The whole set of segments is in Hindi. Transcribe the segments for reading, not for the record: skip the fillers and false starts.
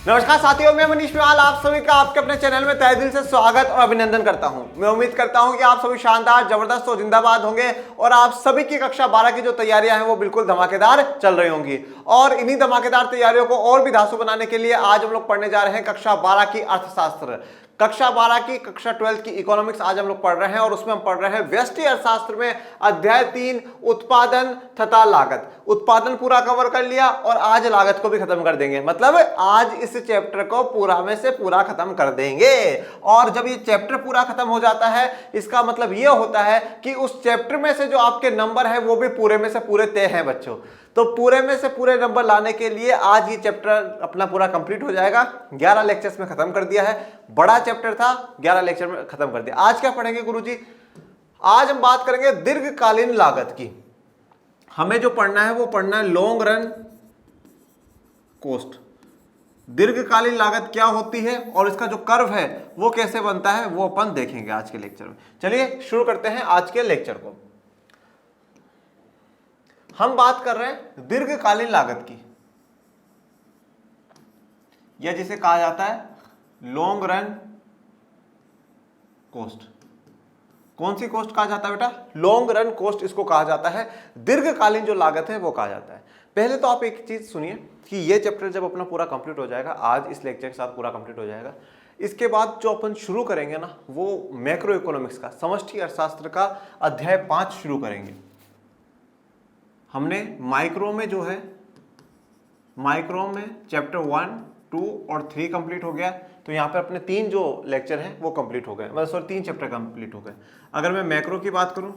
नमस्कार साथियों, मैं मनीष मिवाल आप सभी का आपके अपने चैनल में तहे दिल से स्वागत और अभिनंदन करता हूं। मैं उम्मीद करता हूं कि आप सभी शानदार, जबरदस्त और जिंदाबाद होंगे और आप सभी की कक्षा 12 की जो तैयारियां हैं वो बिल्कुल धमाकेदार चल रही होंगी। और इन्हीं धमाकेदार तैयारियों को और भी धांसू बनाने के लिए आज हम लोग पढ़ने जा रहे हैं कक्षा 12 की अर्थशास्त्र। कक्षा 12 की कक्षा 12 की इकोनॉमिक्स आज हम लोग पढ़ रहे हैं और उसमें हम पढ़ रहे हैं व्यष्टि अर्थशास्त्र में अध्याय 3 उत्पादन तथा लागत। उत्पादन पूरा कवर कर लिया और आज लागत को भी खत्म कर देंगे, मतलब आज इस चैप्टर को पूरा में से पूरा खत्म कर देंगे। और जब ये चैप्टर पूरा खत्म हो जाता है इसका मतलब ये होता है कि उस चैप्टर में से जो आपके नंबर है वो भी पूरे में से पूरे तय हैं बच्चों। तो पूरे में से पूरे नंबर लाने के लिए आज ये चैप्टर अपना पूरा कंप्लीट हो जाएगा। 11 लेक्चर्स में खत्म कर दिया है, बड़ा चैप्टर था, 11 लेक्चर में खत्म कर दिया। आज क्या पढ़ेंगे गुरुजी? आज हम बात करेंगे दीर्घकालीन लागत की। हमें जो पढ़ना है वो पढ़ना है लॉन्ग रन कॉस्ट। दीर्घकालीन लागत क्या होती है और इसका जो कर्व है वो कैसे बनता है वो अपन देखेंगे आज के लेक्चर में। चलिए शुरू करते हैं आज के लेक्चर को। हम बात कर रहे हैं दीर्घकालीन लागत की, या जिसे कहा जाता है लॉन्ग रन कॉस्ट। कौन सी कॉस्ट कहा जाता है बेटा? लॉन्ग रन कॉस्ट इसको कहा जाता है। दीर्घकालीन जो लागत है वो कहा जाता है। पहले तो आप एक चीज सुनिए कि ये चैप्टर जब अपना पूरा कंप्लीट हो जाएगा, आज इस लेक्चर के साथ पूरा कंप्लीट हो जाएगा, इसके बाद जो अपन शुरू करेंगे ना वो मैक्रो इकोनॉमिक्स का, समष्टि अर्थशास्त्र का अध्याय 5 शुरू करेंगे। हमने माइक्रो में जो है, माइक्रो में चैप्टर 1, 2 और 3 कंप्लीट हो गया। तो यहाँ पे अपने 3 जो लेक्चर हैं वो कंप्लीट हो गए, मतलब सॉरी 3 चैप्टर कंप्लीट हो गए। अगर मैं मैक्रो की बात करूँ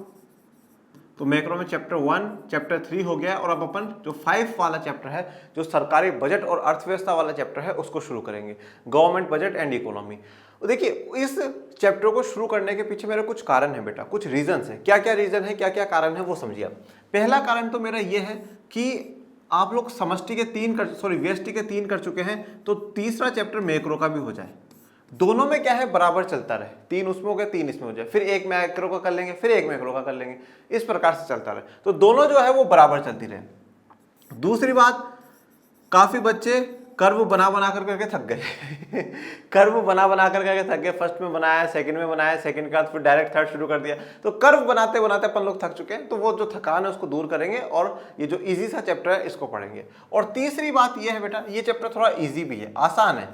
तो मैक्रो में चैप्टर 1, चैप्टर 3 हो गया और अब अपन जो 5 वाला चैप्टर है, जो सरकारी बजट और अर्थव्यवस्था वाला चैप्टर है, उसको शुरू करेंगे, गवर्नमेंट बजट एंड इकोनॉमी। देखिए इस चैप्टर को शुरू करने के पीछे मेरे कुछ कारण है बेटा, कुछ रीजंस है। क्या क्या रीजन है, क्या क्या कारण है वो समझिए आप। पहला कारण तो मेरा ये है कि आप लोग समष्टि के 3 व्यष्टि के 3 कर चुके हैं, तो तीसरा चैप्टर मैक्रो का भी हो जाए। दोनों में क्या है, बराबर चलता रहे। 3 उसमें हो गए, 3 इसमें हो जाए, फिर एक मैक्रो का कर लेंगे, फिर एक मैक्रो का कर लेंगे, इस प्रकार से चलता रहे। तो दोनों जो है वो बराबर चलती रहे। दूसरी बात, काफी बच्चे कर्व बना बना करके थक गए कर्व बना बना करके थक गए। फर्स्ट में बनाया, सेकंड में बनाया, सेकंड का फिर डायरेक्ट थर्ड शुरू कर दिया। तो कर्व बनाते बनाते अपन लोग थक चुके हैं। तो वो जो थकान है उसको दूर करेंगे और ये जो इजी सा चैप्टर है इसको पढ़ेंगे। और तीसरी बात ये है बेटा, ये चैप्टर थोड़ा इजी भी है, आसान है,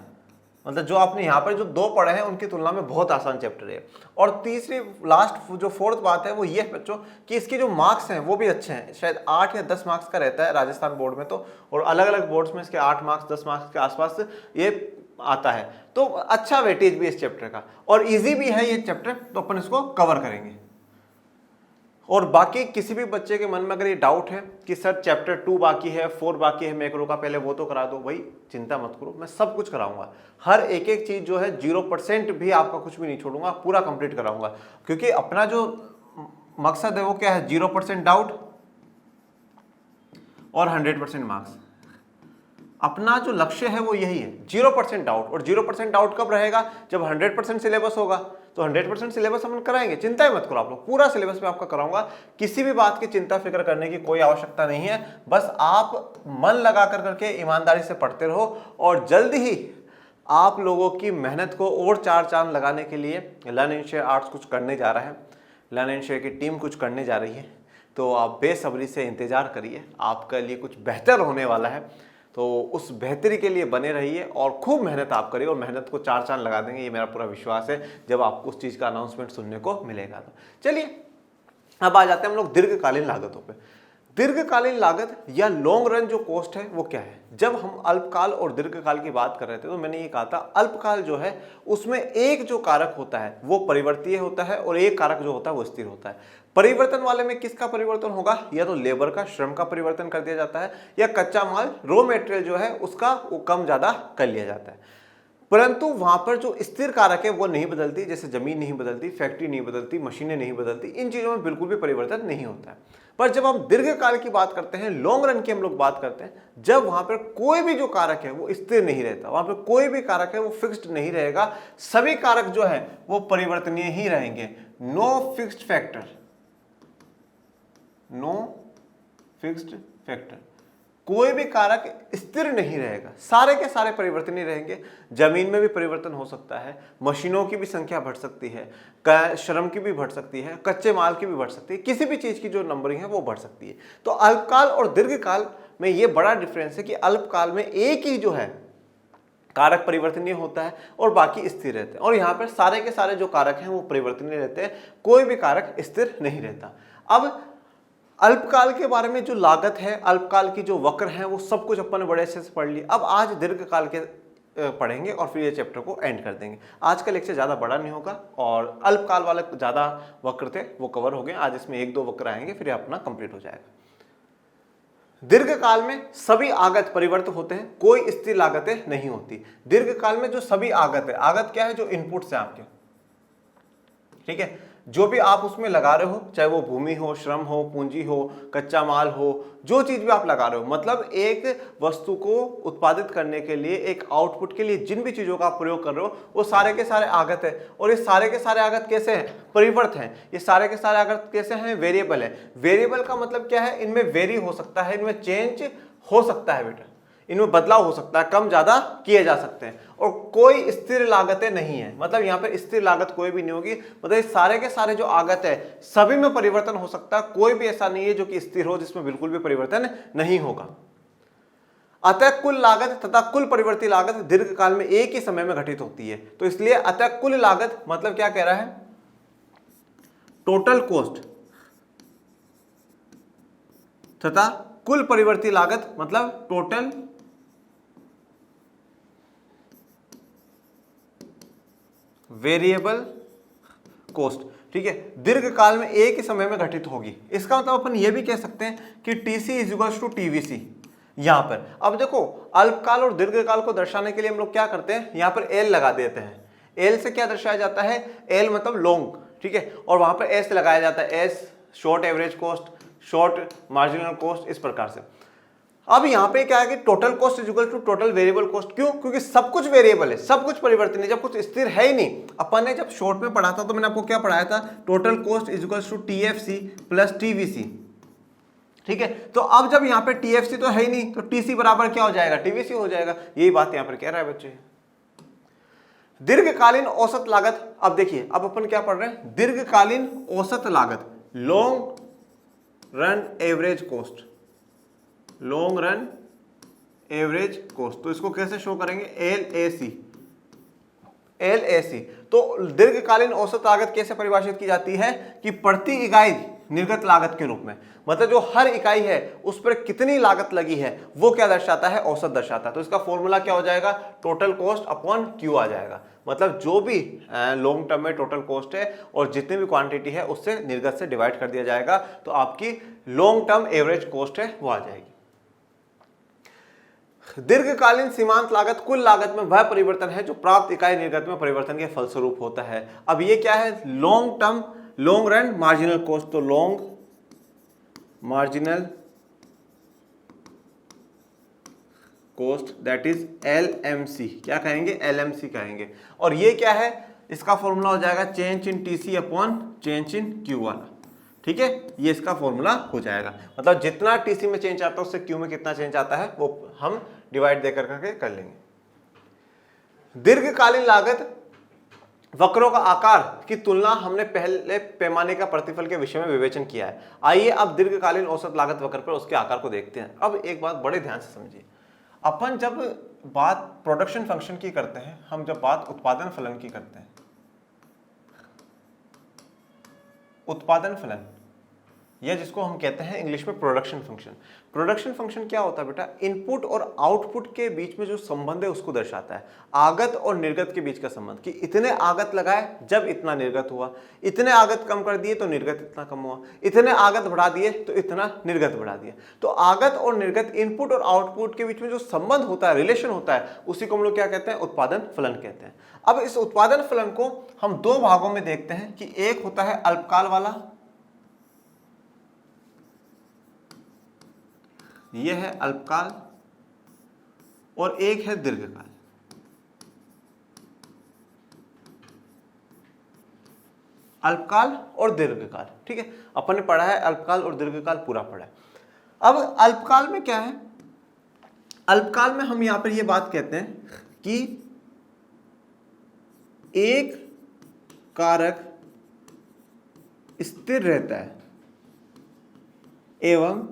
मतलब जो आपने यहाँ पर जो 2 पढ़े हैं उनकी तुलना में बहुत आसान चैप्टर है। और तीसरी लास्ट जो 4th बात है वो ये है बच्चों कि इसके जो मार्क्स हैं वो भी अच्छे हैं। शायद 8 या 10 मार्क्स का रहता है राजस्थान बोर्ड में, तो और अलग अलग बोर्ड्स में इसके 8 मार्क्स 10 मार्क्स के आसपास ये आता है। तो अच्छा वेटेज भी इस चैप्टर का, और ईजी भी है ये चैप्टर, तो अपन इसको कवर करेंगे। और बाकी किसी भी बच्चे के मन में अगर ये डाउट है कि सर चैप्टर 2 बाकी है, 4 बाकी है मैक्रो का, पहले वो तो करा दो, भाई चिंता मत करो, मैं सब कुछ कराऊंगा। हर एक एक चीज जो है 0% भी आपका कुछ भी नहीं छोड़ूंगा, पूरा कंप्लीट कराऊंगा। क्योंकि अपना जो मकसद है वो क्या है, 0% डाउट और 100% मार्क्स। अपना जो लक्ष्य है वो यही है, 0% डाउट। और 0% डाउट कब रहेगा, जब 100% सिलेबस होगा। तो 100% सिलेबस हम कराएंगे, चिंता ही मत करो आप लोग, पूरा सिलेबस में आपका कराऊंगा। किसी भी बात की चिंता फिक्र करने की कोई आवश्यकता नहीं है। बस आप मन लगा कर करके ईमानदारी से पढ़ते रहो और जल्द ही आप लोगों की मेहनत को और 4 चांद लगाने के लिए लर्न एंड शेयर आर्ट्स कुछ करने जा रहा है, लर्न एंड शेयर की टीम कुछ करने जा रही है। तो आप बेसब्री से इंतजार करिए, आपके लिए कुछ बेहतर होने वाला है। तो उस बेहतरी के लिए बने रहिए और खूब मेहनत आप करिए, और मेहनत को 4 चांद लगा देंगे, ये मेरा पूरा विश्वास है जब आपको उस चीज़ का अनाउंसमेंट सुनने को मिलेगा। तो चलिए अब आ जाते हैं हम लोग दीर्घकालीन लागतों पे। दीर्घकालीन लागत या लॉन्ग रन जो कॉस्ट है वो क्या है? जब हम अल्पकाल और दीर्घकाल की बात कर रहे थे तो मैंने ये कहा था, अल्पकाल जो है उसमें एक जो कारक होता है वो परिवर्तीय होता है और एक कारक जो होता है वो स्थिर होता है। परिवर्तन वाले में किसका परिवर्तन होगा? या तो लेबर का, श्रम का परिवर्तन कर दिया जाता है, या कच्चा माल रॉ मेटेरियल जो है उसका वो कम ज्यादा कर लिया जाता है। परंतु वहां पर जो स्थिर कारक है वो नहीं बदलती, जैसे जमीन नहीं बदलती, फैक्ट्री नहीं बदलती, मशीनें नहीं बदलती, इन चीजों में बिल्कुल भी परिवर्तन नहीं होता है। पर जब हम दीर्घकाल की बात करते हैं, लॉन्ग रन की हम लोग बात करते हैं, जब वहां पर कोई भी जो कारक है वो स्थिर नहीं रहता, वहां पर कोई भी कारक है वो फिक्स्ड नहीं रहेगा, सभी कारक जो है वो परिवर्तनीय ही रहेंगे। No fixed factor, no fixed factor. कोई भी कारक स्थिर नहीं रहेगा, सारे के सारे परिवर्तनीय रहेंगे। जमीन में भी परिवर्तन हो सकता है, मशीनों की भी संख्या बढ़ सकती है, श्रम की भी बढ़ सकती है, कच्चे माल की भी बढ़ सकती है, किसी भी चीज की जो नंबरिंग है वो बढ़ सकती है। तो अल्पकाल और दीर्घकाल में ये बड़ा डिफरेंस है कि अल्पकाल में एक ही जो है कारक परिवर्तनीय होता है और बाकी स्थिर रहते हैं, और यहाँ पर सारे के सारे जो कारक हैं वो परिवर्तनीय रहते हैं, कोई भी कारक स्थिर नहीं रहता। अब अल्पकाल के बारे में जो लागत है, अल्पकाल की जो वक्र है, वो सब कुछ अपन ने बड़े अच्छे से पढ़ लिया। अब आज दीर्घकाल के पढ़ेंगे और फिर ये चैप्टर को एंड कर देंगे। आज का लेक्चर ज़्यादा बड़ा नहीं होगा और अल्पकाल वाले ज़्यादा वक्र थे वो कवर हो गए, आज इसमें 1-2 वक्र आएंगे, फिर अपना कंप्लीट हो जाएगा। दीर्घकाल में सभी आगत परिवर्तित होते हैं, कोई स्थिर लागतें नहीं होती। दीर्घकाल में जो सभी आगत है, आगत क्या है, जो इनपुट्स है आपके, ठीक है, जो भी आप उसमें लगा रहे हो, चाहे वो भूमि हो, श्रम हो, पूंजी हो, कच्चा माल हो, जो चीज भी आप लगा रहे हो, मतलब एक वस्तु को उत्पादित करने के लिए, एक आउटपुट के लिए जिन भी चीजों का आप प्रयोग कर रहे हो, वो सारे के सारे आगत है। और ये सारे के सारे आगत कैसे हैं, परिवर्त हैं। ये सारे के सारे आगत कैसे हैं, वेरिएबल है। वेरिएबल का मतलब क्या है, इनमें वेरी हो सकता है, इनमें चेंज हो सकता है बेटा, इनमें बदलाव हो सकता है, कम ज्यादा किए जा सकते हैं, और कोई स्थिर लागतें नहीं है। मतलब यहाँ पे स्थिर लागत कोई भी नहीं होगी, मतलब सारे के सारे जो आगत है सभी में परिवर्तन हो सकता है, कोई भी ऐसा नहीं है जो कि स्थिर हो जिसमें बिल्कुल भी परिवर्तन नहीं होगा। अतः कुल लागत तथा कुल परिवर्ती लागत दीर्घकाल में एक ही समय में घटित होती है। तो इसलिए अतः कुल लागत मतलब क्या कह रहा है, टोटल कॉस्ट तथा कुल परिवर्ती लागत मतलब टोटल वेरिएबल कॉस्ट, ठीक है, दीर्घकाल में एक ही समय में घटित होगी। इसका मतलब अपन ये भी कह सकते हैं कि TC is equals to TVC. यहां पर अब देखो, अल्पकाल और दीर्घकाल को दर्शाने के लिए हम लोग क्या करते हैं, यहां पर एल लगा देते हैं। एल से क्या दर्शाया जाता है, एल मतलब लॉन्ग, ठीक है, और वहां पर एस लगाया जाता है, S short average cost, short marginal cost, इस प्रकार से। अब यहां पे क्या है कि total cost is equal to total variable cost. क्यों, क्योंकि सब कुछ वेरिएबल है, सब कुछ परिवर्तन है, जब कुछ स्थिर है ही नहीं। अपन ने जब शॉर्ट में पढ़ा था तो मैंने आपको क्या पढ़ाया था, total cost is equal to TFC plus TVC, ठीक है। तो अब जब यहाँ पे टीएफसी तो है ही नहीं, तो टीसी बराबर क्या हो जाएगा, टीवीसी हो जाएगा। यही बात यहाँ पर कह रहा है बच्चे। दीर्घकालीन औसत लागत, अब देखिए, अब अपन क्या पढ़ रहे हैं, दीर्घकालीन औसत लागत, long run average cost, long run average cost. तो इसको कैसे शो करेंगे, LAC, LAC। तो दीर्घकालीन औसत लागत कैसे परिभाषित की जाती है कि प्रति इकाई निर्गत लागत के रूप में, मतलब जो हर इकाई है उस पर कितनी लागत लगी है वो क्या दर्शाता है, औसत दर्शाता है। तो इसका फॉर्मूला क्या हो जाएगा, टोटल कॉस्ट अपॉन क्यू आ जाएगा। मतलब जो भी लॉन्ग टर्म में टोटल कॉस्ट है और जितनी भी क्वांटिटी है उससे निर्गत से डिवाइड कर दिया जाएगा, तो आपकी लॉन्ग टर्म एवरेज कॉस्ट है वो आ जाएगी। दीर्घकालीन सीमांत लागत कुल लागत में वह परिवर्तन है जो प्राप्त इकाई निर्गत में परिवर्तन के फलस्वरूप होता है। अब ये क्या है, long term, long run marginal cost. तो long marginal cost that is LMC, क्या कहेंगे, LMC कहेंगे। और ये क्या है, इसका फॉर्मूला हो जाएगा change in TC upon change in Q वाला, ठीक है, ये इसका फॉर्मूला हो जाएगा। मतलब जितना टीसी में चेंज आता है उससे क्यू में कितना चेंज आता है वो हम डिवाइड देकर करके कर लेंगे। दीर्घकालीन लागत वक्रों का आकार की तुलना हमने पहले पैमाने का प्रतिफल के विषय में विवेचन किया है। आइए अब दीर्घकालीन औसत लागत वक्र पर उसके आकार को देखते हैं। अब एक बात बड़े ध्यान से समझिए, अपन जब बात प्रोडक्शन फंक्शन की करते हैं, हम जब बात उत्पादन फलन की करते हैं, उत्पादन फलन या जिसको हम कहते हैं इंग्लिश में प्रोडक्शन फंक्शन। प्रोडक्शन फंक्शन क्या होता है बेटा, इनपुट और आउटपुट के बीच में जो संबंध है उसको दर्शाता है। आगत और निर्गत के बीच का संबंध, कि इतने आगत लगाए जब इतना निर्गत हुआ, इतने आगत कम कर दिए तो निर्गत इतना कम हुआ, इतने आगत बढ़ा दिए तो इतना निर्गत बढ़ा दिया। तो आगत और निर्गत, इनपुट और आउटपुट के बीच में जो संबंध होता है, रिलेशन होता है, उसी को हम लोग क्या कहते हैं, उत्पादन फलन कहते हैं। अब इस उत्पादन फलन को हम दो भागों में देखते हैं कि एक होता है अल्पकाल वाला, यह है अल्पकाल, और एक है दीर्घकाल। अल्पकाल और दीर्घकाल, ठीक है, अपन ने पढ़ा है अल्पकाल और दीर्घकाल पूरा पढ़ा है। अब अल्पकाल में क्या है, अल्पकाल में हम यहां पर ये बात कहते हैं कि एक कारक स्थिर रहता है एवं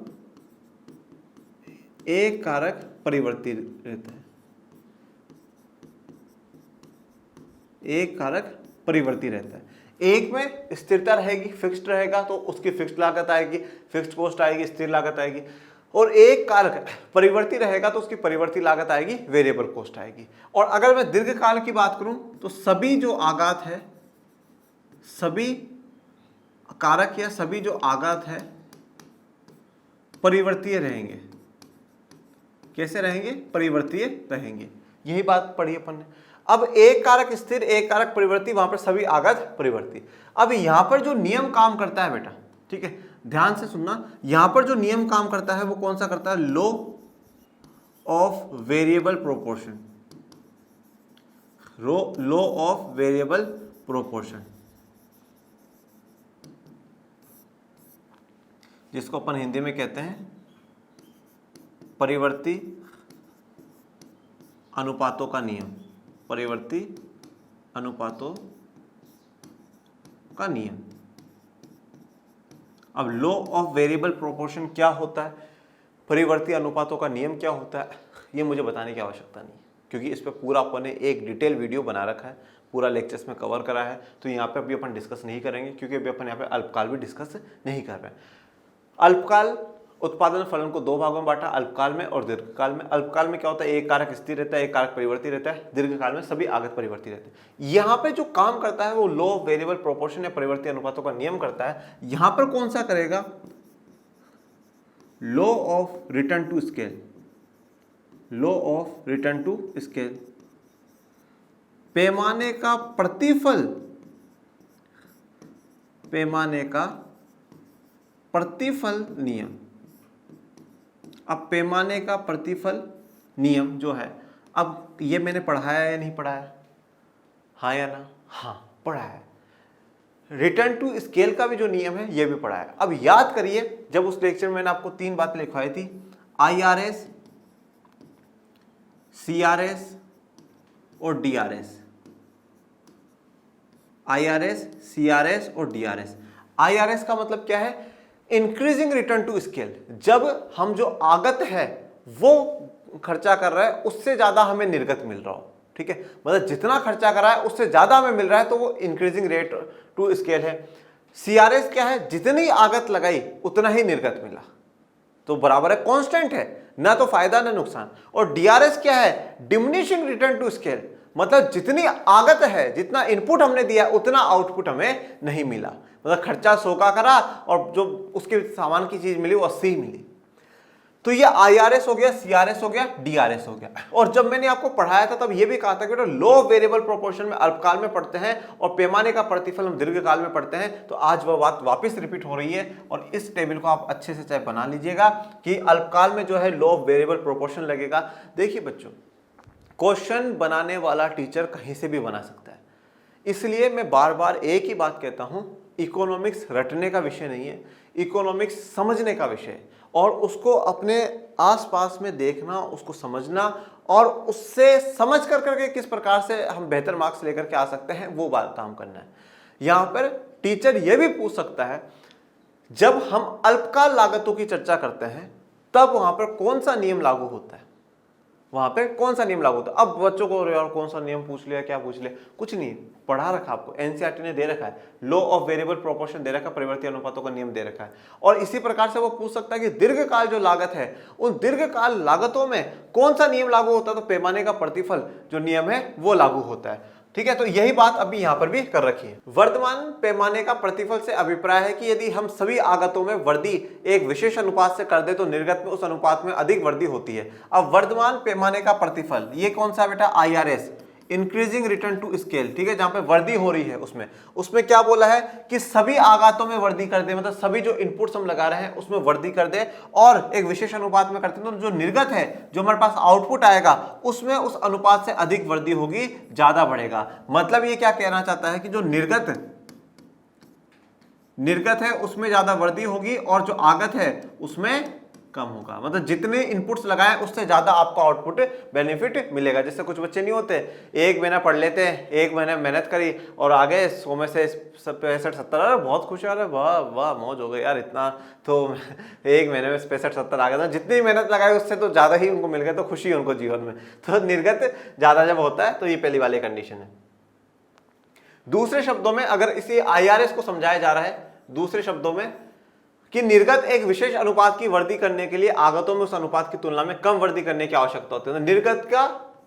एक कारक परिवर्ती रहता है। एक कारक परिवर्ती रहता है। एक में स्थिरता रहेगी, फिक्स्ड रहेगा तो उसकी फिक्स्ड लागत आएगी, फिक्स्ड कॉस्ट आएगी, स्थिर लागत आएगी। और एक कारक परिवर्ती रहेगा तो उसकी परिवर्ती लागत आएगी, वेरिएबल कॉस्ट आएगी। और अगर मैं दीर्घकाल की बात करूं तो सभी जो आघात है, सभी कारक या सभी जो आघात है परिवर्तीय रहेंगे। कैसे रहेंगे? परिवर्तीय रहेंगे। यही बात पढ़ी अपन ने। अब एक कारक स्थिर, एक कारक परिवर्ती, वहां पर सभी आघात परिवर्ती। अब यहां पर जो नियम काम करता है बेटा, ठीक है, ध्यान से सुनना, यहां पर जो नियम काम करता है वो कौन सा करता है? Law of variable proportion. Law of variable proportion, जिसको अपन हिंदी में कहते हैं परिवर्ती अनुपातों का नियम। परिवर्ती अनुपातों का नियम। अब लॉ ऑफ वेरिएबल प्रोपोर्शन क्या होता है, परिवर्ती अनुपातों का नियम क्या होता है, ये मुझे बताने की आवश्यकता नहीं, क्योंकि इस पर पूरा अपन ने एक डिटेल वीडियो बना रखा है, पूरा लेक्चर्स में कवर करा है। तो यहाँ पे अभी अपन डिस्कस नहीं करेंगे, क्योंकि अभी अपन यहाँ पे अल्पकाल भी डिस्कस नहीं कर रहे हैं। अल्पकाल उत्पादन फलन को दो भागों में बांटा, अल्पकाल में और दीर्घकाल में। अल्पकाल में क्या होता है? एक कारक स्थिर रहता है, एक कारक परिवर्ती रहता है। दीर्घकाल में सभी आगत परिवर्ती रहते हैं। यहाँ पे जो काम करता है वो लॉ ऑफ वेरिएबल प्रोपोर्शन या परिवर्ती अनुपातों का नियम करता है। यहां पर कौन सा करेगा? Law of return to scale. Law of return to scale, पैमाने का प्रतिफल, पैमाने का प्रतिफल नियम। अब पैमाने का प्रतिफल नियम जो है, अब ये मैंने पढ़ाया या नहीं पढ़ाया? हाँ या ना? हाँ पढ़ा है। रिटर्न टू स्केल का भी जो नियम है ये भी पढ़ा है। अब याद करिए, जब उस लेक्चर में मैंने आपको तीन बातें लिखवाई थी, IRS, CRS और DRS। IRS, CRS और DRS। IRS का मतलब क्या है? Increasing return to scale. जब हम जो आगत है वो खर्चा कर रहा है उससे ज्यादा हमें निर्गत मिल रहा हो, ठीक है, मतलब जितना खर्चा कर रहा है उससे ज्यादा हमें मिल रहा है, तो वो इंक्रीजिंग रेट टू स्केल है। CRS क्या है? जितनी आगत लगाई उतना ही निर्गत मिला, तो बराबर है, कांस्टेंट है, ना तो फायदा ना नुकसान। और DRS क्या है? डिमिनिशिंग रिटर्न टू स्केल, मतलब जितनी आगत है, जितना इनपुट हमने दिया उतना आउटपुट हमें नहीं मिला, मतलब खर्चा 100 का करा और जो उसके सामान की चीज मिली वो 80 मिली। तो ये IRS हो गया, CRS हो गया, DRS हो गया। और जब मैंने आपको पढ़ाया था तब ये भी कहा था कि लॉ ऑफ वेरिएबल प्रोपोर्शन में अल्पकाल में पढ़ते हैं और पैमाने का प्रतिफल हम दीर्घकाल में पढ़ते हैं। तो आज वह बात वापस रिपीट हो रही है और इस टेबल को आप अच्छे से चाहे बना लीजिएगा कि अल्पकाल में जो है लॉ ऑफ वेरिएबल प्रोपोर्शन लगेगा। देखिए बच्चों, क्वेश्चन बनाने वाला टीचर कहीं से भी बना सकता है, इसलिए मैं बार बार एक ही बात कहता हूं, इकोनॉमिक्स रटने का विषय नहीं है, इकोनॉमिक्स समझने का विषय है। और उसको अपने आसपास में देखना, उसको समझना और उससे समझ कर करके किस प्रकार से हम बेहतर मार्क्स लेकर के आ सकते हैं वो बात काम करना है। यहां पर टीचर यह भी पूछ सकता है, जब हम अल्पकाल लागतों की चर्चा करते हैं तब वहां पर कौन सा नियम लागू होता है, वहां पे कौन सा नियम लागू होता है। अब बच्चों को यार कौन सा नियम पूछ लिया, क्या पूछ लिया, कुछ नहीं पढ़ा रखा, आपको NCERT ने दे रखा है, लॉ ऑफ वेरिएबल प्रोपोर्शन दे रखा है, परिवर्ती अनुपातों का नियम दे रखा है। और इसी प्रकार से वो पूछ सकता है कि दीर्घकाल जो लागत है उन दीर्घकाल लागतों में कौन सा नियम लागू होता है, तो पैमाने का प्रतिफल जो नियम है वो लागू होता है, ठीक है। तो यही बात अभी यहां पर भी कर रखी है। वर्तमान पैमाने का प्रतिफल से अभिप्राय है कि यदि हम सभी आगतों में वृद्धि एक विशेष अनुपात से कर दे तो निर्गत में उस अनुपात में अधिक वृद्धि होती है। अब वर्तमान पैमाने का प्रतिफल ये कौन सा बेटा? IRS, increasing return to scale, ठीक है, जहां पे वृद्धि हो रही है उसमें क्या बोला है कि सभी आगातों में वृद्धि कर दे, मतलब सभी जो इनपुट्स हम लगा रहे हैं उसमें वृद्धि कर दे और एक विशेष अनुपात में करते हैं, तो जो निर्गत है, जो हमारे पास आउटपुट आएगा उसमें उस अनुपात से अधिक वृद्धि होगी, ज्यादा बढ़ेगा। मतलब ये क्या कहना चाहता है कि जो निर्गत है उसमें ज्यादा वृद्धि होगी और जो आगत है उसमें कम होगा। मतलब जितने इनपुट्स लगाएं उससे ज्यादा आपको आउटपुट बेनिफिट मिलेगा। जैसे कुछ बच्चे नहीं होते, एक महीना पढ़ लेते हैं, एक महीना मेहनत करी और आगे 100 में से 65-70, अरे बहुत खुश है, वाह वाह मौज हो गई यार, इतना तो एक महीने में 65-70 आ गया था। जितनी मेहनत लगाई उससे तो ज्यादा ही उनको मिल गया, तो खुशी है उनको जीवन में। तो निर्गत ज्यादा जब होता है तो ये पहली वाली कंडीशन है। दूसरे शब्दों में अगर इसी IRS को समझाया जा रहा है दूसरे शब्दों में कि निर्गत एक विशेष अनुपात की वृद्धि करने के लिए आगतों में उस अनुपात की तुलना में कम वृद्धि करने की आवश्यकता होती है। तो निर्गत का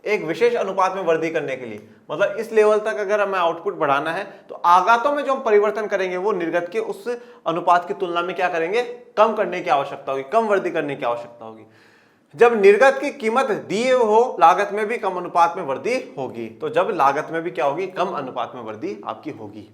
एक विशेष अनुपात में वृद्धि करने के लिए, मतलब इस लेवल तक अगर हमें आउटपुट बढ़ाना है तो आगतों में जो हम परिवर्तन करेंगे वो निर्गत के उस अनुपात की तुलना में क्या करेंगे, कम करने की आवश्यकता होगी, कम वृद्धि करने की आवश्यकता होगी। जब निर्गत की कीमत दिए हो, लागत में भी कम अनुपात में वृद्धि होगी। तो जब लागत में भी क्या होगी, कम अनुपात में वृद्धि आपकी होगी।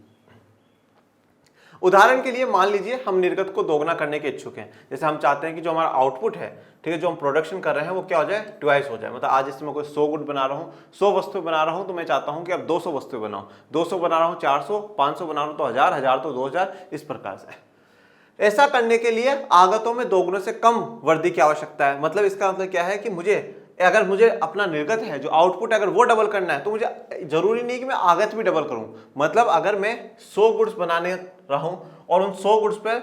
उदाहरण के लिए मान लीजिए हम निर्गत को दोगुना करने के इच्छुक हैं। जैसे हम चाहते हैं कि जो हमारा आउटपुट है, ठीक है, जो हम प्रोडक्शन कर रहे हैं वो क्या हो जाए, ट्वाइस हो जाए। मतलब आज जैसे मैं कोई 100 गुड बना रहा हूँ, 100 वस्तुएं बना रहा हूँ, तो मैं चाहता हूँ कि अब 200 वस्तुएं बनाऊँ, 200 बना रहा हूँ 400, 500 बना रहा हूँ तो 1000, 1000 तो 2000, इस प्रकार से। ऐसा करने के लिए आगतों में दोगुने से कम वृद्धि की आवश्यकता है। मतलब इसका मतलब क्या है कि अगर मुझे अपना निर्गत है जो आउटपुट, अगर वो डबल करना है तो मुझे जरूरी नहीं कि मैं आगत भी डबल करूं। मतलब अगर मैं 100 गुड्स बनाने रहा हूं और उन 100 गुड्स पे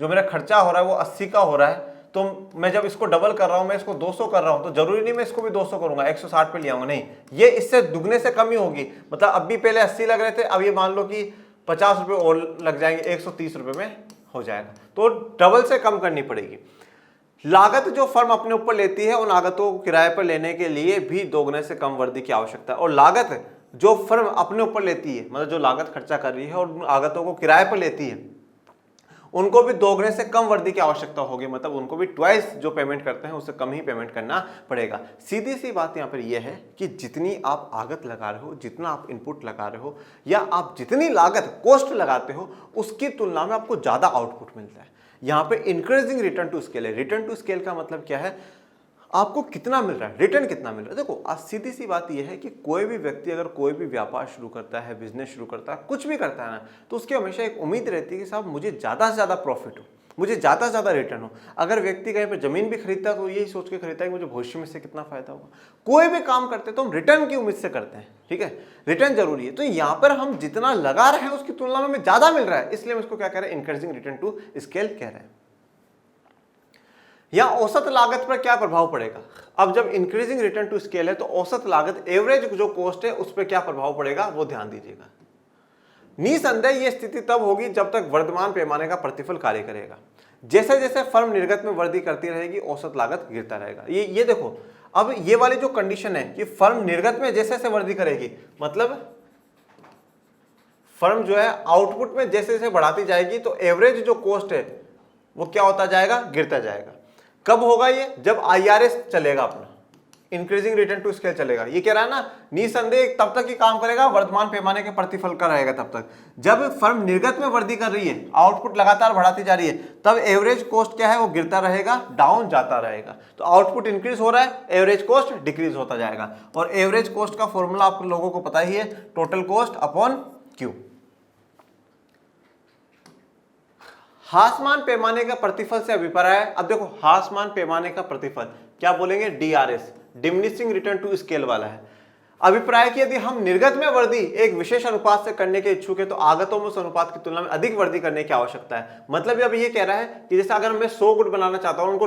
जो मेरा खर्चा हो रहा है वो 80 का हो रहा है, तो मैं जब इसको डबल कर रहा हूं, मैं इसको 200 कर रहा हूं, तो जरूरी नहीं मैं इसको भी 200 करूंगा, 160 पे ले आऊंगा, नहीं, ये इससे दुगने से कम ही होगी। मतलब अब भी पहले 80 लग रहे थे, अब ये मान लो कि 50 रुपये और लग जाएंगे, 130 रुपये में हो जाएगा। तो डबल से कम करनी पड़ेगी। लागत जो फर्म अपने ऊपर लेती है उन आगतों को किराए पर लेने के लिए भी दोगुने से कम वृद्धि की आवश्यकता है। और लागत जो फर्म अपने ऊपर लेती है, मतलब जो लागत खर्चा कर रही है और उन आगतों को किराए पर लेती है, उनको भी दोगुने से कम वृद्धि की आवश्यकता होगी। मतलब उनको भी ट्वाइस जो पेमेंट करते हैं उससे कम ही पेमेंट करना पड़ेगा। सीधी सी बात यहाँ पर यह है कि जितनी आप आगत लगा रहे हो, जितना आप इनपुट लगा रहे हो, या आप जितनी लागत कॉस्ट लगाते हो, उसकी तुलना में आपको ज्यादा आउटपुट मिलता है। यहाँ पे इंक्रीजिंग रिटर्न टू स्केल है। रिटर्न टू स्केल का मतलब क्या है, आपको कितना मिल रहा है, रिटर्न कितना मिल रहा है। देखो आज सीधी सी बात यह है कि कोई भी व्यक्ति अगर कोई भी व्यापार शुरू करता है, बिजनेस शुरू करता है, कुछ भी करता है ना, तो उसकी हमेशा एक उम्मीद रहती है कि साहब मुझे ज़्यादा से ज़्यादा प्रॉफिट हो, मुझे ज़्यादा से ज़्यादा रिटर्न हो। अगर व्यक्ति कहीं पर जमीन भी खरीदता है तो यही सोच के खरीदता है कि मुझे भविष्य में से कितना फायदा होगा। कोई भी काम करते हैं तो हम रिटर्न की उम्मीद से करते हैं, ठीक है, रिटर्न जरूरी है। तो यहाँ पर हम जितना लगा रहे हैं उसकी तुलना में हमें ज़्यादा मिल रहा है, इसलिए हम इसको क्या कह रहे हैं, इंक्रीजिंग रिटर्न टू स्केल कह रहे हैं। या औसत लागत पर क्या प्रभाव पड़ेगा। अब जब इंक्रीजिंग रिटर्न टू स्केल है तो औसत लागत, एवरेज जो कॉस्ट है, उस पर क्या प्रभाव पड़ेगा वो ध्यान दीजिएगा। निसंदेह ये स्थिति तब होगी जब तक वर्तमान पैमाने का प्रतिफल कार्य करेगा। जैसे जैसे फर्म निर्गत में वृद्धि करती रहेगी औसत लागत गिरता रहेगा। ये देखो, अब ये वाली जो कंडीशन है कि फर्म निर्गत में जैसे जैसे वृद्धि करेगी, मतलब फर्म जो है आउटपुट में जैसे जैसे बढ़ाती जाएगी तो एवरेज जो कॉस्ट है वो क्या होता जाएगा, गिरता जाएगा। कब होगा ये, जब IRS चलेगा, अपना इंक्रीजिंग रिटर्न टू स्केल चलेगा। ये कह रहा है ना, निसंदेह तब तक ही काम करेगा वर्तमान पैमाने के प्रतिफल का रहेगा तब तक। जब फर्म निर्गत में वृद्धि कर रही है, आउटपुट लगातार बढ़ाती जा रही है, तब एवरेज कॉस्ट क्या है वो गिरता रहेगा, डाउन जाता रहेगा। तो आउटपुट इंक्रीज हो रहा है, एवरेज कॉस्ट डिक्रीज होता जाएगा। और एवरेज कॉस्ट का फॉर्मूला आप लोगों को पता ही है, टोटल कॉस्ट अपॉन क्यू। हासमान पैमाने का प्रतिफल से अभिप्राय है। अब देखो हासमान पैमाने का प्रतिफल क्या बोलेंगे, DRS, diminishing return to scale वाला है। अभिप्राय कि यदि हम निर्गत में वृद्धि एक विशेष अनुपात से करने के इच्छुक है तो आगतों में उस अनुपात की तुलना में अधिक वृद्धि करने की आवश्यकता है। मतलब अब ये कह रहा है कि जैसे अगर मैं 100 गुड बनाना चाहता हूं, उनको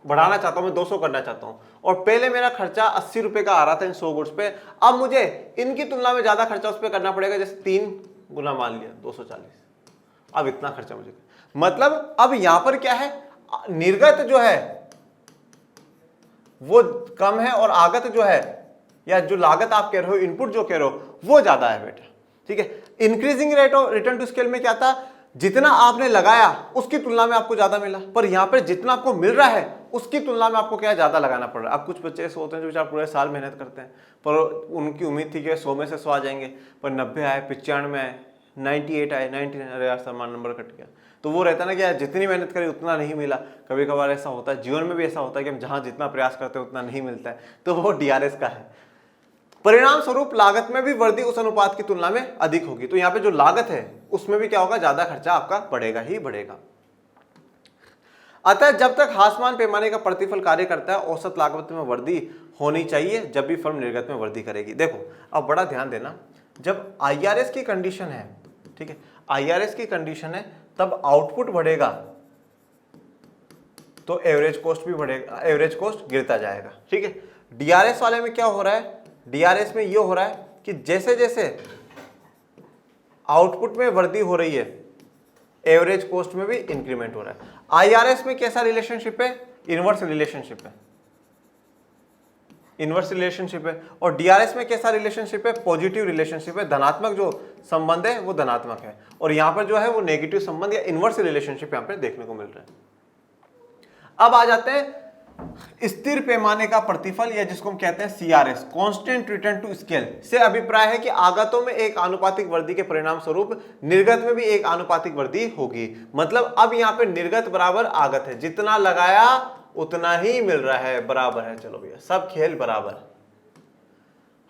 बढ़ाना चाहता हूं, मैं 200 करना चाहता हूं, और पहले मेरा खर्चा 80 रुपए का आ रहा था इन 100 गुड्स पे, अब मुझे इनकी तुलना में ज्यादा खर्चा उस पर करना पड़ेगा। जैसे 3 गुना मान लिया 240, अब इतना खर्चा मुझे, मतलब अब यहां पर क्या है, निर्गत जो है वो कम है और आगत जो है, या जो लागत आप कह रहे हो, इनपुट जो कह रहे हो वो ज्यादा है बेटा, ठीक है। Increasing rate of return to scale में क्या था, जितना आपने लगाया उसकी तुलना में आपको ज्यादा मिला, पर यहां पर जितना आपको मिल रहा है उसकी तुलना में आपको क्या ज्यादा लगाना पड़ रहा है। अब कुछ बच्चे ऐसे होते हैं जो बेचारे पूरे साल मेहनत करते हैं, पर उनकी उम्मीद थी कि 100 में से 100 आ जाएंगे, पर 90 आए, 95 आए, 98 आए, 99, अरे यार समान नंबर कट गया। तो वो रहता है ना कि यार जितनी मेहनत करी उतना नहीं मिला। कभी कभार ऐसा होता है, जीवन में भी ऐसा होता है कि हम जहां जितना प्रयास करते हैं उतना नहीं मिलता है, तो वो DRS का है। परिणाम स्वरूप लागत में भी वृद्धि उस अनुपात की तुलना में अधिक होगी। तो यहाँ पे जो लागत है उसमें भी क्या होगा, ज्यादा खर्चा आपका बढ़ेगा ही बढ़ेगा। अतः जब तक हासमान पैमाने का प्रतिफल कार्य करता है औसत लागत में वृद्धि होनी चाहिए जब भी फर्म निर्गत में वृद्धि करेगी। देखो अब बड़ा ध्यान देना, जब IRS की कंडीशन है, ठीक है, IRS की कंडीशन है, तब आउटपुट बढ़ेगा तो एवरेज कॉस्ट भी बढ़ेगा, एवरेज कॉस्ट गिरता जाएगा, ठीक है। DRS वाले में क्या हो रहा है, DRS में ये हो रहा है कि जैसे जैसे आउटपुट में वृद्धि हो रही है एवरेज कॉस्ट में भी इंक्रीमेंट हो रहा है। IRS में कैसा रिलेशनशिप है, इनवर्स रिलेशनशिप है, इनवर्स रिलेशनशिप है। और DRS में कैसा रिलेशनशिप है, पॉजिटिव रिलेशनशिप है, धनात्मक जो संबंध है वो धनात्मक है, और यहां पर जो है वो नेगेटिव संबंध या इनवर्स रिलेशनशिप यहां पर देखने को मिल रहा है। अब आ जाते हैं स्थिर पैमाने का प्रतिफल, या जिसको हम कहते हैं CRS, constant return to scale, से अभिप्राय है कि आगतों में एक आनुपातिक वृद्धि के परिणाम स्वरूप निर्गत में भी एक आनुपातिक वृद्धि होगी। मतलब अब यहां पे निर्गत बराबर आगत है, जितना लगाया उतना ही मिल रहा है, बराबर है। चलो भैया सब खेल बराबर है।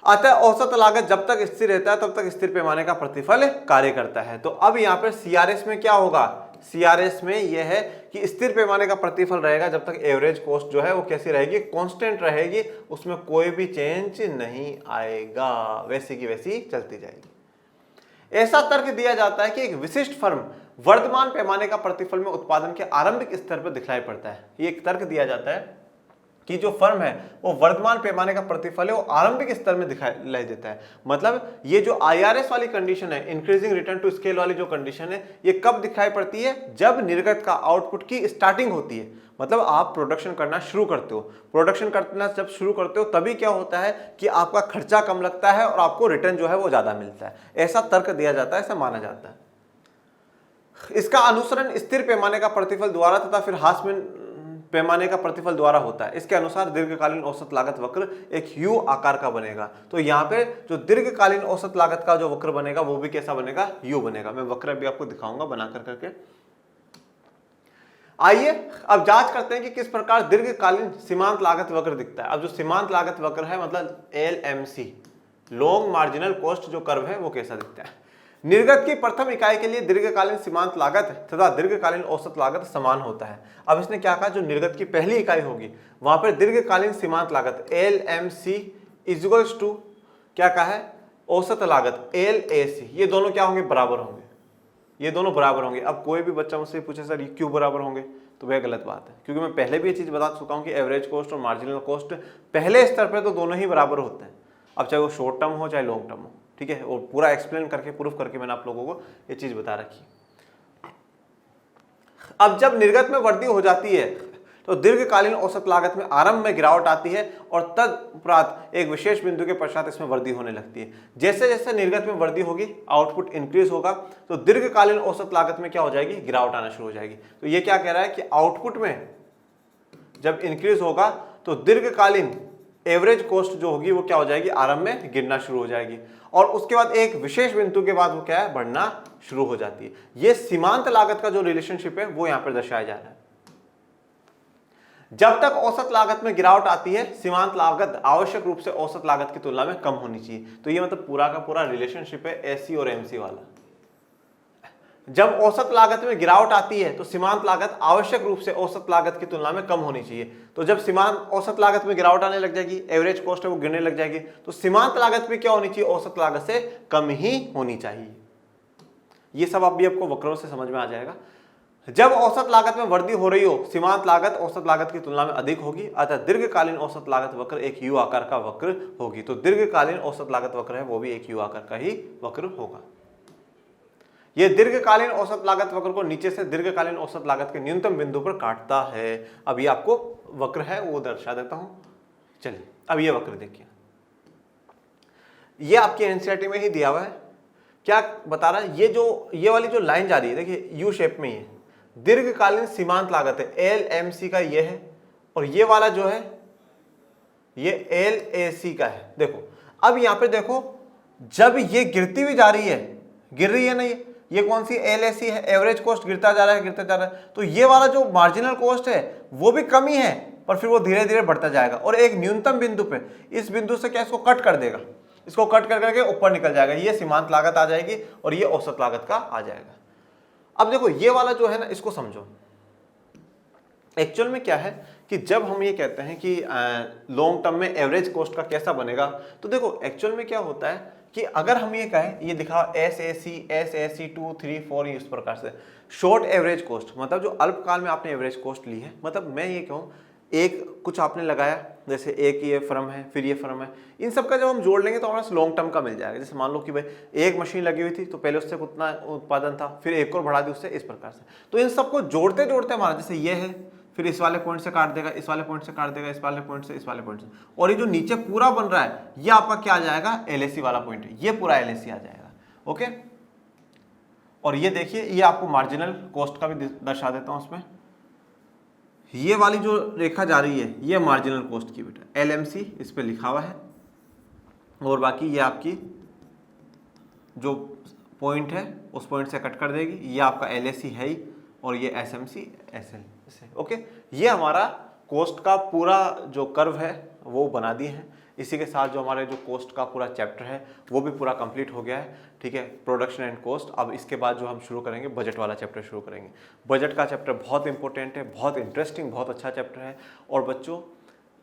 अतः औसत लागत जब तक स्थिर रहता है तब तक स्थिर पैमाने का प्रतिफल कार्य करता है। तो अब यहां पर CRS में क्या होगा, CRS में यह है कि स्थिर पैमाने का प्रतिफल रहेगा जब तक एवरेज कॉस्ट जो है वो कैसी रहेगी, कांस्टेंट रहेगी, उसमें कोई भी चेंज नहीं आएगा, वैसी की वैसी चलती जाएगी। ऐसा तर्क दिया जाता है कि एक विशिष्ट फर्म वर्तमान पैमाने का प्रतिफल में उत्पादन के आरंभिक स्तर पर दिखलाई पड़ता है। ये एक तर्क दिया जाता है कि जो फर्म है वो वर्तमान पैमाने का प्रतिफल है वो आरंभिक स्तर में दिखाई देता है। मतलब ये जो IRS वाली कंडीशन है, इंक्रीजिंग रिटर्न टू स्केल वाली जो कंडीशन है, ये कब दिखाई पड़ती है, जब निर्गत का आउटपुट की स्टार्टिंग होती है। मतलब आप प्रोडक्शन करना शुरू करते हो, प्रोडक्शन करना जब शुरू करते हो तभी क्या होता है कि आपका खर्चा कम लगता है और आपको रिटर्न जो है वो ज्यादा मिलता है। ऐसा तर्क दिया जाता है, ऐसा माना जाता है। इसका अनुसरण स्थिर पैमाने का प्रतिफल द्वारा तथा फिर हासमान पैमाने का प्रतिफल द्वारा होता है। इसके अनुसार दीर्घकालीन औसत लागत वक्र एक U आकार का बनेगा। तो यहाँ पे जो दीर्घकालीन औसत लागत का जो वक्र बनेगा वो भी कैसा बनेगा, U बनेगा। मैं वक्र भी आपको दिखाऊंगा बना करके। आइए अब जांच करते हैं कि किस प्रकार दीर्घकालीन सीमांत लागत वक्र दिखता है। अब जो सीमांत लागत वक्र है मतलब LMC, लॉन्ग मार्जिनल कॉस्ट जो कर्व है वो कैसा दिखता है। निर्गत की प्रथम इकाई के लिए दीर्घकालीन सीमांत लागत तथा दीर्घकालीन औसत लागत समान होता है। अब इसने क्या कहा, जो निर्गत की पहली इकाई होगी वहां पर दीर्घकालीन सीमांत लागत LMC इक्वल्स टू क्या कहा है, औसत लागत LAC, ये दोनों क्या होंगे, बराबर होंगे, ये दोनों बराबर होंगे। अब कोई भी बच्चा मुझसे पूछे सर ये क्यों बराबर होंगे, तो वह गलत बात है, क्योंकि मैं पहले भी ये चीज बता चुका हूं कि एवरेज कॉस्ट और मार्जिनल कॉस्ट पहले स्तर पर तो दोनों ही बराबर होते हैं। अब चाहे वो शॉर्ट टर्म हो चाहे लॉन्ग टर्म हो, ठीक है, और पूरा एक्सप्लेन करके प्रूफ करके मैंने आप लोगों को ये चीज बता रखी। अब जब निर्गत में वृद्धि हो जाती है तो दीर्घकालीन औसत लागत में आरंभ में गिरावट आती है और तदुपरांत एक विशेष बिंदु के पश्चात इसमें वृद्धि होने लगती है। जैसे जैसे निर्गत में वृद्धि होगी, आउटपुट इंक्रीज होगा, तो दीर्घकालीन औसत लागत में क्या हो जाएगी, गिरावट आना शुरू हो जाएगी। तो ये क्या कह रहा है कि आउटपुट में जब इंक्रीज होगा तो दीर्घकालीन एवरेज कॉस्ट जो होगी वो क्या हो जाएगी, आरंभ में गिरना शुरू हो जाएगी, और उसके बाद एक विशेष बिंदु के बाद वो क्या है, बढ़ना शुरू हो जाती है। ये सीमांत लागत का जो रिलेशनशिप है वो यहां पर दर्शाया जा रहा है। जब तक औसत लागत में गिरावट आती है, सीमांत लागत आवश्यक रूप से औसत लागत की तुलना में कम होनी चाहिए। तो ये मतलब पूरा का पूरा रिलेशनशिप है SC और MC वाला। जब औसत लागत में गिरावट आती है तो सीमांत लागत आवश्यक रूप से औसत लागत की तुलना में कम होनी चाहिए। तो जब सीमांत औसत लागत में गिरावट आने लग जाएगी, एवरेज कॉस्ट है वो गिरने लग जाएगी, तो सीमांत लागत भी क्या होनी चाहिए, औसत लागत से कम ही होनी चाहिए। ये सब अभी आपको वक्रों से समझ में आ जाएगा। जब औसत लागत में वृद्धि हो रही हो, सीमांत लागत औसत लागत की तुलना में अधिक होगी, अतः दीर्घकालीन औसत लागत वक्र एक U आकार का वक्र होगी। तो दीर्घकालीन औसत लागत वक्र है वो भी एक U आकार का ही वक्र होगा। यह दीर्घकालीन औसत लागत वक्र को नीचे से दीर्घकालीन औसत लागत के न्यूनतम बिंदु पर काटता है। अब ये आपको वक्र है वो दर्शा देता हूं। चलिए अब ये वक्र देखिए, ये आपके एनसीईआरटी में ही दिया हुआ है। क्या बता रहा है, ये वाली जो लाइन जा रही है देखिए यू शेप में, ये दीर्घकालीन सीमांत लागत है LMC का ये है, और ये वाला जो है ये LAC का है। देखो अब यहां पे देखो, जब ये गिरती हुई जा रही है, गिर रही है ना, ये कौन सी LAC है, एवरेज कॉस्ट गिरता जा रहा है, गिरता जा रहा है, तो ये वाला जो मार्जिनल कॉस्ट है वो भी कम ही है, पर फिर वो धीरे धीरे बढ़ता जाएगा और एक न्यूनतम बिंदु पे, इस बिंदु से क्या इसको कट कर देगा, इसको कट कर करके ऊपर निकल जाएगा, ये सीमांत लागत आ जाएगी और ये औसत लागत का आ जाएगा। अब देखो ये वाला जो है ना, इसको समझो, एक्चुअल में क्या है कि जब हम ये कहते हैं कि लॉन्ग टर्म में एवरेज कॉस्ट का कैसा बनेगा, तो देखो एक्चुअल में क्या होता है कि अगर हम ये कहें, ये दिखा SAC 2 3 4 इस प्रकार से शॉर्ट एवरेज कॉस्ट, मतलब जो अल्पकाल में आपने एवरेज कॉस्ट ली है, मतलब मैं ये कहूँ एक कुछ आपने लगाया, जैसे एक ये फर्म है, फिर ये फर्म है, इन सब का जब हम जोड़ लेंगे तो हमारे लॉन्ग टर्म का मिल जाएगा। जैसे मान लो कि भाई एक मशीन लगी हुई थी तो पहले उससे कितना उत्पादन था, फिर एक और बढ़ा दी उससे, इस प्रकार से। तो इन सबको जोड़ते जोड़ते हमारा जैसे ये है, फिर इस वाले पॉइंट से काट देगा, इस वाले पॉइंट से काट देगा, इस वाले पॉइंट से, इस वाले पॉइंट से, और ये जो नीचे पूरा बन रहा है ये आपका क्या आ जाएगा, LAC वाला पॉइंट है, ये पूरा LAC आ जाएगा। ओके, और ये देखिए ये आपको मार्जिनल कॉस्ट का भी दर्शा देता हूं उसमें, ये वाली जो रेखा जा रही है ये मार्जिनल कॉस्ट की बेटा, LMC इस पे लिखा हुआ है, और बाकी ये आपकी जो पॉइंट है उस पॉइंट से कट कर देगी, ये आपका LAC है ही, और ये SMC SL। ओके, ये हमारा कॉस्ट का पूरा जो कर्व है वो बना दिए हैं। इसी के साथ जो हमारे जो कॉस्ट का पूरा चैप्टर है वो भी पूरा कंप्लीट हो गया है। ठीक है, प्रोडक्शन एंड कॉस्ट। अब इसके बाद जो हम शुरू करेंगे बजट वाला चैप्टर शुरू करेंगे। बजट का चैप्टर बहुत इंपॉर्टेंट है, बहुत इंटरेस्टिंग, बहुत अच्छा चैप्टर है। और बच्चों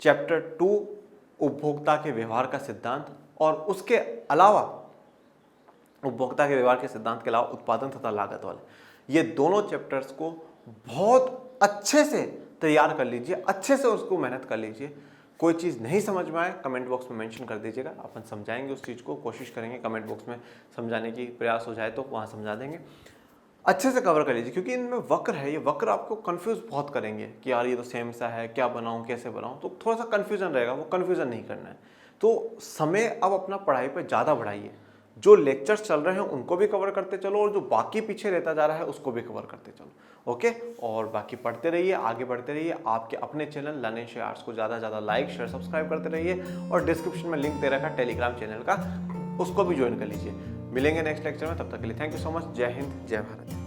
चैप्टर 2 उपभोक्ता के व्यवहार का सिद्धांत, और उसके अलावा उपभोक्ता के व्यवहार के सिद्धांत के अलावा उत्पादन तथा लागत वाले, ये दोनों चैप्टर्स को बहुत अच्छे से तैयार कर लीजिए, अच्छे से उसको मेहनत कर लीजिए। कोई चीज़ नहीं समझ में आए कमेंट बॉक्स में मेंशन कर दीजिएगा, अपन समझाएंगे उस चीज़ को, कोशिश करेंगे कमेंट बॉक्स में समझाने की प्रयास हो जाए तो वहाँ समझा देंगे। अच्छे से कवर कर लीजिए, क्योंकि इनमें वक्र है, ये वक्र आपको कंफ्यूज बहुत करेंगे कि यार ये तो सेम सा है, क्या बनाऊँ कैसे बनाऊँ, तो थोड़ा सा कन्फ्यूजन रहेगा, वो कन्फ्यूजन नहीं करना है। तो समय अब अपना पढ़ाई पर ज़्यादा बढ़ाइए, जो लेक्चर्स चल रहे हैं उनको भी कवर करते चलो, और जो बाकी पीछे रहता जा रहा है उसको भी कवर करते चलो। ओके, और बाकी पढ़ते रहिए, आगे बढ़ते रहिए। आपके अपने channel learn and share arts को ज़्यादा से ज़्यादा लाइक शेयर सब्सक्राइब करते रहिए, और डिस्क्रिप्शन में लिंक दे रखा है टेलीग्राम चैनल का, उसको भी ज्वाइन कर लीजिए। मिलेंगे नेक्स्ट लेक्चर में, तब तक के लिए थैंक यू सो मच। जय हिंद, जय भारत।